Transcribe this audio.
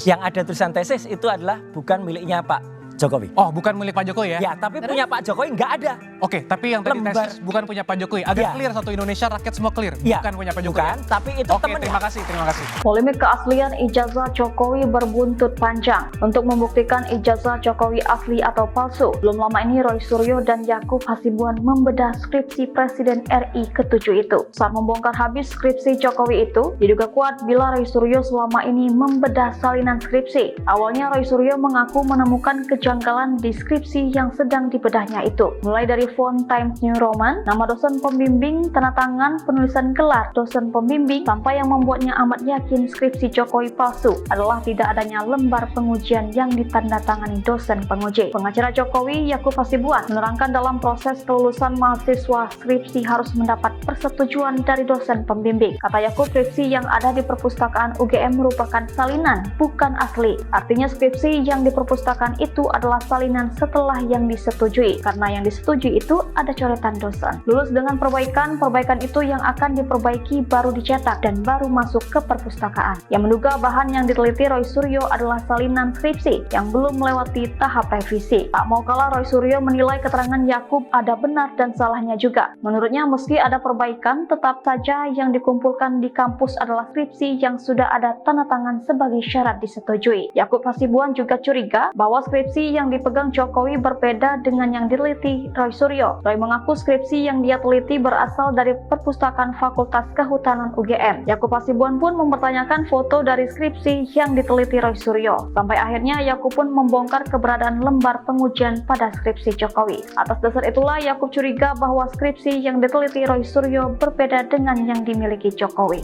Yang ada tulisan tesis itu adalah bukan miliknya Pak Jokowi. Oh, bukan milik Pak Jokowi ya? Ya, tapi punya Pak Jokowi nggak ada. Oke, tapi yang tadi Lembar. tesis bukan punya Pak Jokowi. Agar clear satu Indonesia, rakyat semua clear. Ya, Bukan punya Pak Jokowi. bukan, tapi itu Oke, temennya. terima kasih. Polemik keaslian ijazah Jokowi berbuntut panjang. Untuk membuktikan ijazah Jokowi asli atau palsu, belum lama ini Roy Suryo dan Yakub Hasibuan membedah skripsi Presiden RI ke-7 itu. Saat membongkar habis skripsi Jokowi itu, diduga kuat bila Roy Suryo selama ini membedah salinan skripsi. Awalnya Roy Suryo mengaku menemukan kejanggalan di skripsi yang sedang dibedahnya itu. Mulai dari font Times New Roman, nama dosen pembimbing, tanda tangan, penulisan gelar dosen pembimbing, sampai yang membuatnya amat yakin skripsi Jokowi palsu adalah tidak adanya lembar pengujian yang ditandatangani dosen penguji. Pengacara Jokowi, Yakub Hasibuan, menerangkan dalam proses kelulusan mahasiswa skripsi harus mendapat persetujuan dari dosen pembimbing. Kata Yakub, skripsi yang ada di perpustakaan UGM merupakan salinan, bukan asli. Artinya skripsi yang di perpustakaan itu adalah salinan setelah yang disetujui, karena yang disetujui itu ada coretan dosen. Lulus dengan perbaikan itu yang akan diperbaiki baru dicetak dan baru masuk ke perpustakaan. Yang menduga bahan yang diteliti Roy Suryo adalah salinan skripsi yang belum melewati tahap revisi. Tak mau kalah, Roy Suryo menilai keterangan Yakub ada benar dan salahnya juga. Menurutnya meski ada perbaikan, tetap saja yang dikumpulkan di kampus adalah skripsi yang sudah ada tanda tangan sebagai syarat disetujui. Yakub Hasibuan juga curiga bahwa skripsi yang dipegang Jokowi berbeda dengan yang diteliti Roy Suryo. Roy mengaku skripsi yang dia teliti berasal dari perpustakaan Fakultas Kehutanan UGM. Yakub Hasibuan pun mempertanyakan foto dari skripsi yang diteliti Roy Suryo. Sampai akhirnya Yakub pun membongkar keberadaan lembar pengujian pada skripsi Jokowi. Atas dasar itulah Yakub curiga bahwa skripsi yang diteliti Roy Suryo berbeda dengan yang dimiliki Jokowi.